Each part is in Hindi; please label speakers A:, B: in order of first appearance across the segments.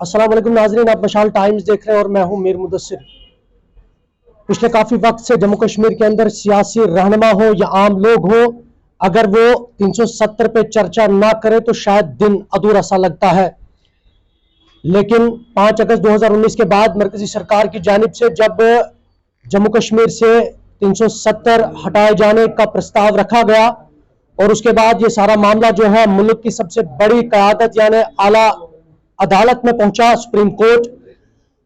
A: अस्सलाम वालेकुम नाज़रीन, आप मशाल टाइम्स देख रहे हैं और मैं हूं मीर मुदस्सिर। पिछले काफ़ी वक्त से जम्मू कश्मीर के अंदर सियासी रहनुमा हो या आम लोग हो, अगर वो 370 पे चर्चा ना करे तो शायद दिन अधूरा सा लगता है। लेकिन 5 अगस्त 2019 के बाद मरकजी सरकार की जानिब से जब जम्मू कश्मीर से 370 हटाए जाने का प्रस्ताव रखा गया और उसके बाद ये सारा मामला जो है मुल्क की सबसे बड़ी क़यादत यानी आला अदालत में पहुंचा, सुप्रीम कोर्ट,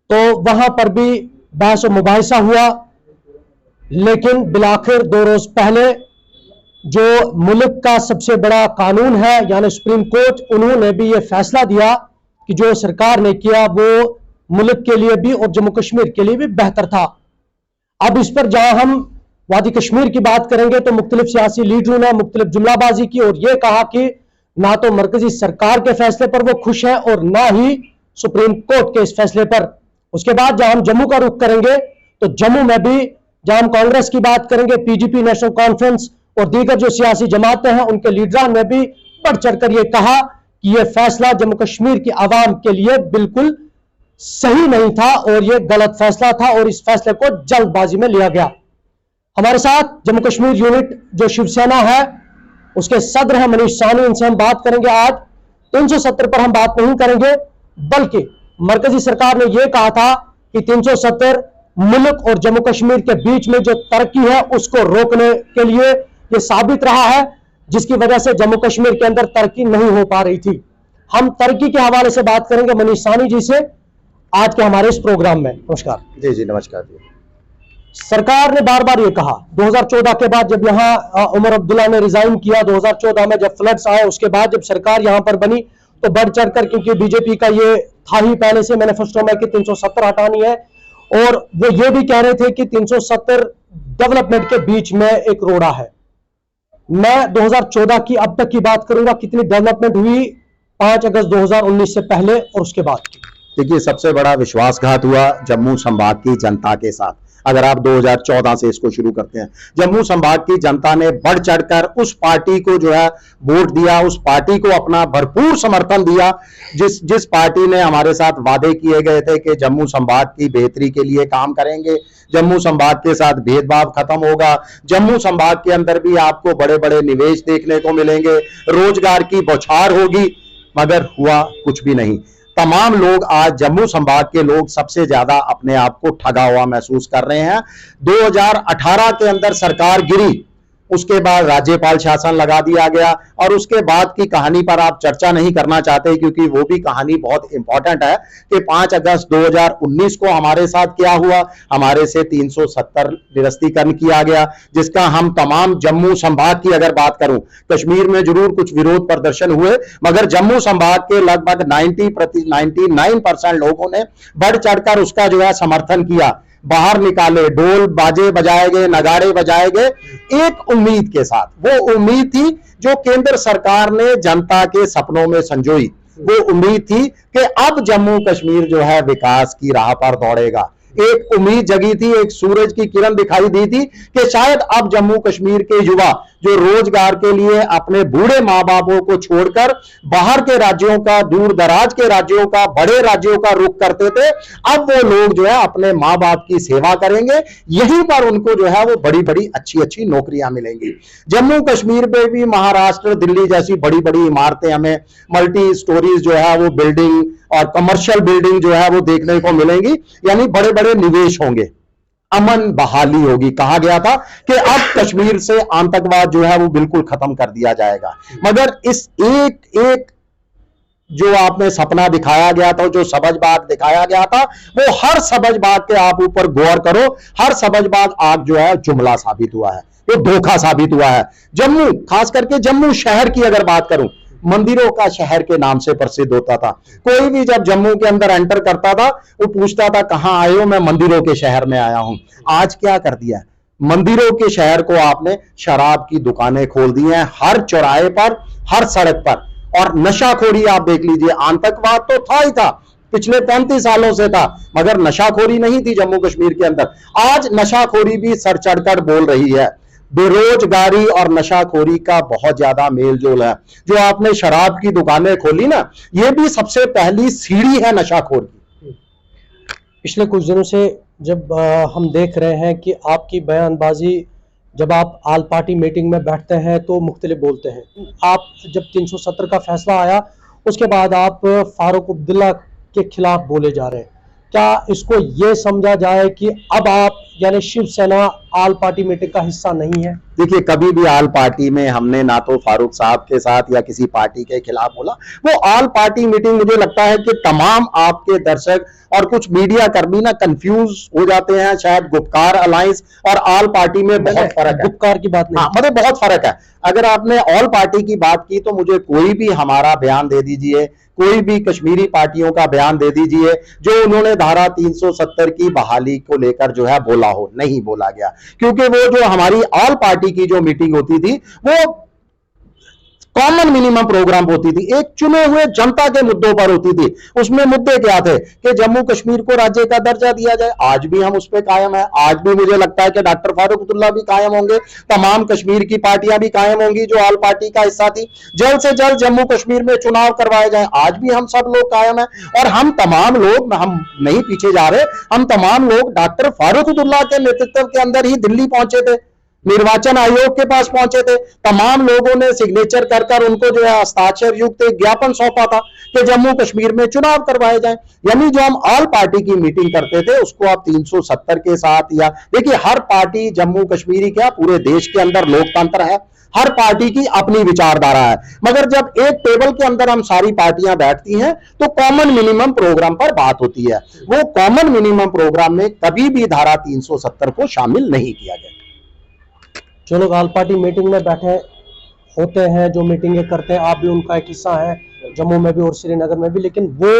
A: तो वहां पर भी बहस और मुबाहिसा हुआ। लेकिन बिलाखिर 2 रोज पहले जो मुल्क का सबसे बड़ा कानून है यानी सुप्रीम कोर्ट, उन्होंने भी ये फैसला दिया कि जो सरकार ने किया वो मुल्क के लिए भी और जम्मू कश्मीर के लिए भी बेहतर था। अब इस पर जहां हम वादी कश्मीर की बात करेंगे तो मुख्तलिफ सियासी लीडरों ने मुख्तलिफ जुमलाबाजी की और ये कहा कि ना तो मरकजी सरकार के फैसले पर वो खुश है और ना ही सुप्रीम कोर्ट के इस फैसले पर। उसके बाद जहां हम जम्मू का रुख करेंगे तो जम्मू में भी जहां हम कांग्रेस की बात करेंगे, पीडीपी, नेशनल कॉन्फ्रेंस और दीगर जो सियासी जमातें हैं उनके लीडरान ने भी बढ़ चढ़कर यह कहा कि यह फैसला जम्मू कश्मीर की आवाम के लिए बिल्कुल सही नहीं था और यह गलत फैसला था और इस फैसले को जल्दबाजी में लिया गया। हमारे साथ जम्मू कश्मीर यूनिट जो शिवसेना है उसके सदर हैं मनीष साहनी, इनसे हम बात करेंगे। आज 370 पर हम बात नहीं करेंगे, बल्कि मरकजी सरकार ने यह कहा था कि 370 मुल्क और जम्मू कश्मीर के बीच में जो तरक्की है उसको रोकने के लिए यह साबित रहा है, जिसकी वजह से जम्मू कश्मीर के अंदर तरक्की नहीं हो पा रही थी। हम तरक्की के हवाले से बात करेंगे मनीष साहनी जी से आज के हमारे इस प्रोग्राम में। नमस्कार।
B: जी नमस्कार जी।
A: सरकार ने बार बार ये कहा 2014 के बाद जब यहाँ उमर अब्दुल्ला ने रिजाइन किया, 2014 में जब फ्लड्स आए, उसके बाद जब सरकार यहाँ पर बनी तो बढ़ चढ़कर, क्योंकि बीजेपी का ये था ही पहले से मैनिफेस्टो में कि 370 हटानी है और वो ये भी कह रहे थे कि 370 डेवलपमेंट के बीच में एक रोड़ा है। मैं 2014 की अब तक की बात करूंगा, कितनी डेवलपमेंट हुई 5 अगस्त 2019 से पहले और उसके बाद की।
B: देखिए, सबसे बड़ा विश्वासघात हुआ जम्मू संभाग की जनता के साथ। अगर आप 2014 से इसको शुरू करते हैं, जम्मू संभाग की जनता ने बढ़ चढ़कर उस पार्टी को जो है वोट दिया, उस पार्टी को अपना भरपूर समर्थन दिया जिस पार्टी ने हमारे साथ वादे किए गए थे कि जम्मू संभाग की बेहतरी के लिए काम करेंगे, जम्मू संभाग के साथ भेदभाव खत्म होगा, जम्मू संभाग के अंदर भी आपको बड़े बड़े निवेश देखने को मिलेंगे, रोजगार की बौछार होगी, मगर हुआ कुछ भी नहीं। तमाम लोग आज जम्मू संभाग के लोग सबसे ज्यादा अपने आप को ठगा हुआ महसूस कर रहे हैं। 2018 के अंदर सरकार गिरी, उसके बाद राज्यपाल शासन लगा दिया गया और उसके बाद की कहानी पर आप चर्चा नहीं करना चाहते क्योंकि वो भी कहानी बहुत इंपॉर्टेंट है कि 5 अगस्त 2019 को हमारे साथ क्या हुआ। हमारे से 370 निरस्तीकरण किया गया, जिसका हम तमाम जम्मू संभाग की अगर बात करूं, कश्मीर में जरूर कुछ विरोध प्रदर्शन हुए, मगर जम्मू संभाग के लगभग 99% लोगों ने बढ़ चढ़कर उसका जो है समर्थन किया। बाहर निकाले, ढोल बाजे बजाए गए, नगाड़े बजाए गए, एक उम्मीद के साथ। वो उम्मीद थी जो केंद्र सरकार ने जनता के सपनों में संजोई। वो उम्मीद थी कि अब जम्मू कश्मीर जो है विकास की राह पर दौड़ेगा। एक उम्मीद जगी थी, एक सूरज की किरण दिखाई दी थी कि शायद अब जम्मू कश्मीर के युवा जो रोजगार के लिए अपने बूढ़े माँ बापों को छोड़कर बाहर के राज्यों का, दूर दराज के राज्यों का, बड़े राज्यों का रुख करते थे, अब वो लोग जो है अपने माँ बाप की सेवा करेंगे, यहीं पर उनको जो है वो बड़ी बड़ी अच्छी अच्छी नौकरियां मिलेंगी। जम्मू कश्मीर में भी महाराष्ट्र, दिल्ली जैसी बड़ी बड़ी इमारतें, हमें मल्टी स्टोरीज जो है वो बिल्डिंग और कमर्शियल बिल्डिंग जो है वो देखने को मिलेंगी, यानी बड़े बड़े निवेश होंगे, अमन बहाली होगी। कहा गया था कि अब कश्मीर से आतंकवाद जो है वो बिल्कुल खत्म कर दिया जाएगा, मगर इस एक एक जो आपने सपना दिखाया गया था, जो सबज बाग दिखाया गया था, वो हर सबज बाग के आप ऊपर गौर करो, हर सबज बाग आग जो है जुमला साबित हुआ है, वो धोखा साबित हुआ है। जम्मू, खास करके जम्मू शहर की अगर बात करूं, मंदिरों का शहर के नाम से प्रसिद्ध होता था। कोई भी जब जम्मू के अंदर एंटर करता था वो पूछता था कहां आए हो, मैं मंदिरों के शहर में आया हूं। आज क्या कर दिया, मंदिरों के शहर को आपने शराब की दुकानें खोल दी हैं हर चौराहे पर, हर सड़क पर। और नशाखोरी आप देख लीजिए, आतंकवाद तो था ही था, पिछले 35 सालों से था, मगर नशाखोरी नहीं थी जम्मू कश्मीर के अंदर। आज नशाखोरी भी सर चढ़कर बोल रही है। बेरोजगारी और नशाखोरी का बहुत ज्यादा मेल जोल है। जो आपने शराब की दुकानें खोली ना, ये भी सबसे पहली सीढ़ी है नशाखोर की।
A: पिछले कुछ दिनों से जब हम देख रहे हैं कि आपकी बयानबाजी, जब आप आल पार्टी मीटिंग में बैठते हैं तो मुख्तलिफ बोलते हैं। आप जब 370 का फैसला आया उसके बाद आप फारूक अब्दुल्ला के खिलाफ बोले जा रहे हैं। क्या इसको ये समझा जाए कि अब आप यानी शिवसेना आल पार्टी मीटिंग का हिस्सा नहीं है?
B: देखिए, कभी भी आल पार्टी में हमने ना तो फारूक साहब के साथ या किसी पार्टी के खिलाफ बोला। वो आल पार्टी मीटिंग, मुझे लगता है कि तमाम आपके दर्शक और कुछ मीडिया कर्मी ना कंफ्यूज हो जाते हैं। शायद गुपकार अलायंस और आल पार्टी में बहुत फर्क है।
A: गुपकार की बात नहीं,
B: मतलब बहुत फर्क है। अगर आपने ऑल पार्टी की बात की तो मुझे कोई भी हमारा बयान दे दीजिए, कोई भी कश्मीरी पार्टियों का बयान दे दीजिए जो उन्होंने धारा 370 की बहाली को लेकर जो है बोला हो। नहीं बोला गया, क्योंकि वो जो हमारी ऑल पार्टी की जो मीटिंग होती थी वो कॉमन मिनिमम प्रोग्राम होती थी, एक चुने हुए जनता के मुद्दों पर होती थी। उसमें मुद्दे क्या थे कि जम्मू कश्मीर को राज्य का दर्जा दिया जाए। आज भी हम उस पर कायम है। आज भी मुझे लगता है कि डॉक्टर फारूक अब्दुल्ला भी कायम होंगे, तमाम कश्मीर की पार्टियां भी कायम होंगी जो आल पार्टी का हिस्सा थी। जल्द से जल्द जम्मू कश्मीर में चुनाव करवाए जाए, आज भी हम सब लोग कायम है। और हम तमाम लोग, हम नहीं पीछे जा रहे, हम तमाम लोग डॉक्टर फारूक अब्दुल्ला के नेतृत्व के अंदर ही दिल्ली पहुंचे थे, निर्वाचन आयोग के पास पहुंचे थे। तमाम लोगों ने सिग्नेचर कर कर उनको जो है हस्ताक्षर युक्त एक ज्ञापन सौंपा था कि जम्मू कश्मीर में चुनाव करवाए जाएं। यानी जो हम ऑल पार्टी की मीटिंग करते थे उसको आप 370 के साथ, या देखिए हर पार्टी जम्मू कश्मीरी क्या पूरे देश के अंदर लोकतंत्र है, हर पार्टी की अपनी विचारधारा है। मगर जब एक टेबल के अंदर हम सारी पार्टियां बैठती हैं तो कॉमन मिनिमम प्रोग्राम पर बात होती है। वो कॉमन मिनिमम प्रोग्राम में कभी भी धारा 370 को शामिल नहीं किया गया।
A: जो लोग आल पार्टी मीटिंग में बैठे होते हैं, जो मीटिंगें करते हैं, आप भी उनका एक हिस्सा है, जम्मू में भी और श्रीनगर में भी, लेकिन वो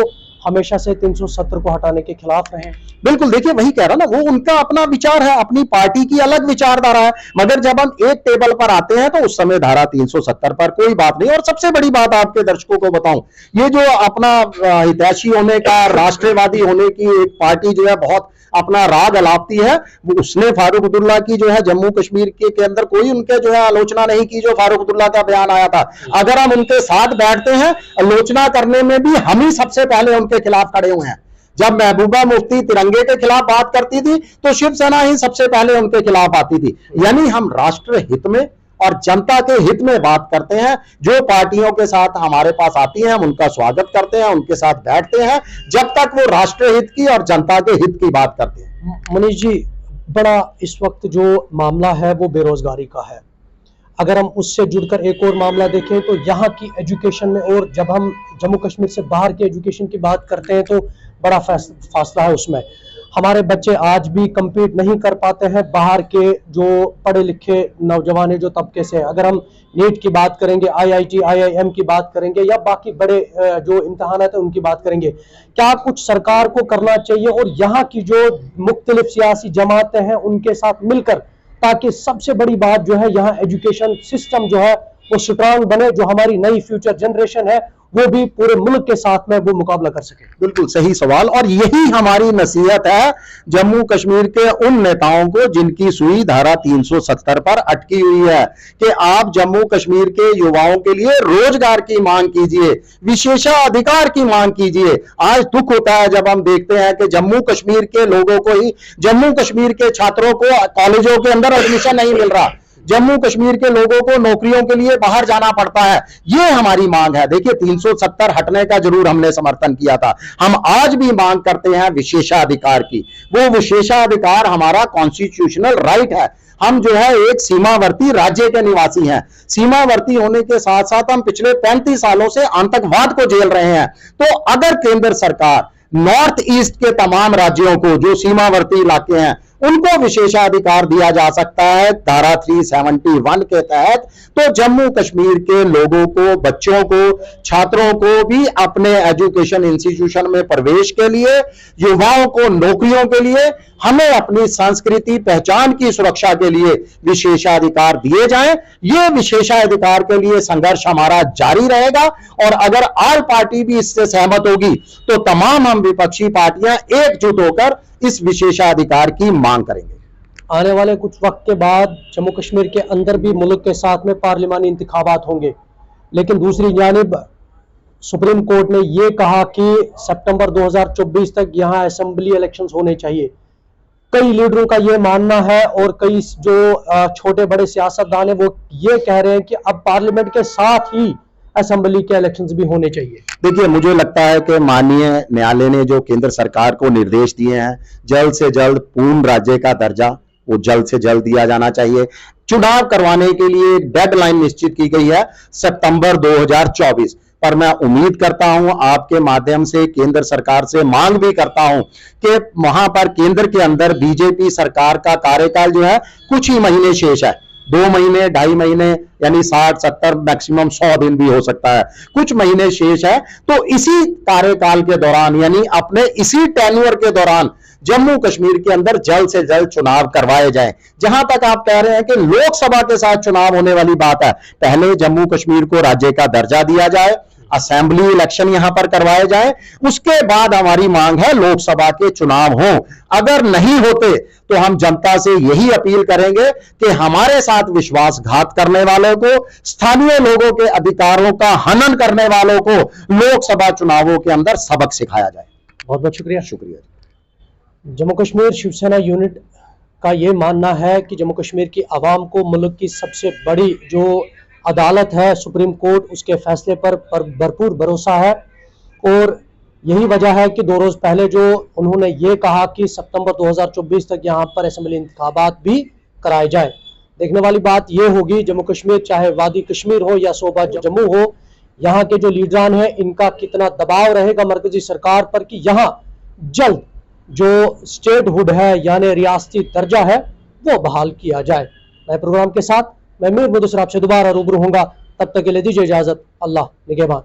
A: हमेशा से 370 को हटाने के खिलाफ रहे।
B: बिल्कुल, देखिए वही कह रहा ना, वो उनका अपना विचार है, अपनी पार्टी की अलग विचारधारा है। मगर जब हम एक टेबल पर आते हैं तो उस समय धारा 370 पर कोई बात नहीं। और सबसे बड़ी बात आपके दर्शकों को बताऊं, ये जो अपना हितैषी होने का, राष्ट्रवादी होने की एक पार्टी जो है बहुत अपना राग अलापती है, वो उसने फारूक अब्दुल्ला की जो है जम्मू कश्मीर के अंदर कोई उनके जो है आलोचना नहीं की। जो फारूक अब्दुल्ला का बयान आया था, अगर हम उनके साथ बैठते हैं, आलोचना करने में भी हम ही सबसे पहले उनके खिलाफ खड़े हुए हैं। जब महबूबा मुफ्ती तिरंगे के खिलाफ बात करती थी तो शिवसेना ही सबसे पहले उनके खिलाफ आती थी। यानी हम राष्ट्र हित में और जनता के हित में बात करते हैं। जो पार्टियों के साथ हमारे पास आती हैं हम उनका स्वागत करते हैं, उनके साथ बैठते हैं, जब तक वो राष्ट्र हित की और जनता के हित की बात करते हैं।
A: मनीष जी, बड़ा इस वक्त जो मामला है वो बेरोजगारी का है। अगर हम उससे जुड़कर एक और मामला देखें तो यहाँ की एजुकेशन में, और जब हम जम्मू कश्मीर से बाहर की एजुकेशन की बात करते हैं तो बड़ा फासला है उसमें। हमारे बच्चे आज भी compete नहीं कर पाते हैं बाहर के जो पढ़े लिखे नौजवान जो तबके से। अगर हम नीट की बात करेंगे, IIT IIM की बात करेंगे, या बाकी बड़े जो इम्तहान है उनकी बात करेंगे, क्या कुछ सरकार को करना चाहिए और यहाँ की जो मुख्तलिफ सियासी जमातें हैं उनके साथ मिलकर, ताकि सबसे बड़ी बात जो है यहाँ एजुकेशन सिस्टम जो है वो स्ट्रांग बने, जो हमारी नई फ्यूचर जनरेशन है वो भी पूरे मुल्क के साथ में वो मुकाबला कर सके?
B: बिल्कुल सही सवाल, और यही हमारी नसीहत है जम्मू कश्मीर के उन नेताओं को जिनकी सुई धारा 370 पर अटकी हुई है, कि आप जम्मू कश्मीर के युवाओं के लिए रोजगार की मांग कीजिए, विशेषाधिकार की मांग कीजिए। आज दुख होता है जब हम देखते हैं कि जम्मू कश्मीर के लोगों को ही, जम्मू कश्मीर के छात्रों को कॉलेजों के अंदर एडमिशन नहीं मिल रहा, जम्मू कश्मीर के लोगों को नौकरियों के लिए बाहर जाना पड़ता है। ये हमारी मांग है। देखिए 370 हटने का जरूर हमने समर्थन किया था, हम आज भी मांग करते हैं विशेषाधिकार की। वो विशेषाधिकार हमारा कॉन्स्टिट्यूशनल राइट है। हम जो है एक सीमावर्ती राज्य के निवासी हैं। सीमावर्ती होने के साथ साथ हम पिछले 35 सालों से आतंकवाद को झेल रहे हैं। तो अगर केंद्र सरकार नॉर्थ ईस्ट के तमाम राज्यों को, जो सीमावर्ती इलाके हैं, उनको विशेषाधिकार दिया जा सकता है धारा 371 के तहत, तो जम्मू कश्मीर के लोगों को, बच्चों को, छात्रों को भी अपने एजुकेशन इंस्टीट्यूशन में प्रवेश के लिए, युवाओं को नौकरियों के लिए, हमें अपनी संस्कृति पहचान की सुरक्षा के लिए विशेषाधिकार दिए जाएं। ये विशेषाधिकार के लिए संघर्ष हमारा जारी रहेगा, और अगर ऑल पार्टी भी इससे सहमत होगी तो तमाम हम विपक्षी पार्टियां एकजुट होकर इस विशेषाधिकार की मांग करेंगे।
A: आने वाले कुछ वक्त के बाद जम्मू कश्मीर के अंदर भी मुल्क के साथ में पार्लिमानी इंतखाबात होंगे, लेकिन दूसरी जानिब सुप्रीम कोर्ट ने यह कहा कि सितंबर 2024 तक यहां असेंबली इलेक्शंस होने चाहिए। कई लीडरों का यह मानना है और कई जो छोटे बड़े सियासतदान है वो ये कह रहे हैं कि अब पार्लियामेंट के साथ ही असेंबली के इलेक्शंस भी होने चाहिए।
B: देखिए, मुझे लगता है कि माननीय न्यायालय ने जो केंद्र सरकार को निर्देश दिए हैं, जल्द से जल्द पूर्ण राज्य का दर्जा वो जल्द से जल्द दिया जाना चाहिए। चुनाव करवाने के लिए डेडलाइन निश्चित की गई है सितंबर 2024, पर मैं उम्मीद करता हूं, आपके माध्यम से केंद्र सरकार से मांग भी करता हूं कि वहां पर केंद्र के अंदर बीजेपी सरकार का कार्यकाल जो है कुछ ही महीने शेष है, 2 महीने 2.5 महीने, यानी 60-70 मैक्सिमम 100 दिन भी हो सकता है, कुछ महीने शेष है। तो इसी कार्यकाल के दौरान, यानी अपने इसी टेन्योर के दौरान जम्मू कश्मीर के अंदर जल्द से जल्द चुनाव करवाए जाएं। जहां तक आप कह रहे हैं कि लोकसभा के साथ चुनाव होने वाली बात है, पहले जम्मू कश्मीर को राज्य का दर्जा दिया जाए, असेंबली इलेक्शन यहां पर करवाए जाए, उसके बाद हमारी मांग है लोकसभा के चुनाव हो। अगर नहीं होते तो हम जनता से यही अपील करेंगे कि हमारे साथ विश्वासघात करने वालों को, स्थानीय लोगों के अधिकारों का हनन करने वालों को लोकसभा चुनावों के अंदर सबक सिखाया जाए।
A: बहुत बहुत शुक्रिया।
B: शुक्रिया।
A: जम्मू कश्मीर शिवसेना यूनिट का यह मानना है कि जम्मू कश्मीर की आवाम को मुल्क की सबसे बड़ी जो अदालत है सुप्रीम कोर्ट, उसके फैसले पर भरपूर भरोसा है और यही वजह है कि 2 रोज पहले जो उन्होंने ये कहा कि सितंबर 2024 तक यहाँ पर असेंबली इंतखाबात भी कराए जाए। देखने वाली बात ये होगी जम्मू कश्मीर, चाहे वादी कश्मीर हो या सूबा जम्मू हो, यहाँ के जो लीडरान हैं इनका कितना दबाव रहेगा मरकजी सरकार पर कि यहाँ जल्द जो स्टेटहुड है यानी रियासती दर्जा है वो बहाल किया जाए। नए प्रोग्राम के साथ मैं मीर मुदस्सिर आपसे दोबारा रूबरू होऊंगा, तब तक के लिए दीजिए इजाजत। अल्लाह निगहबान।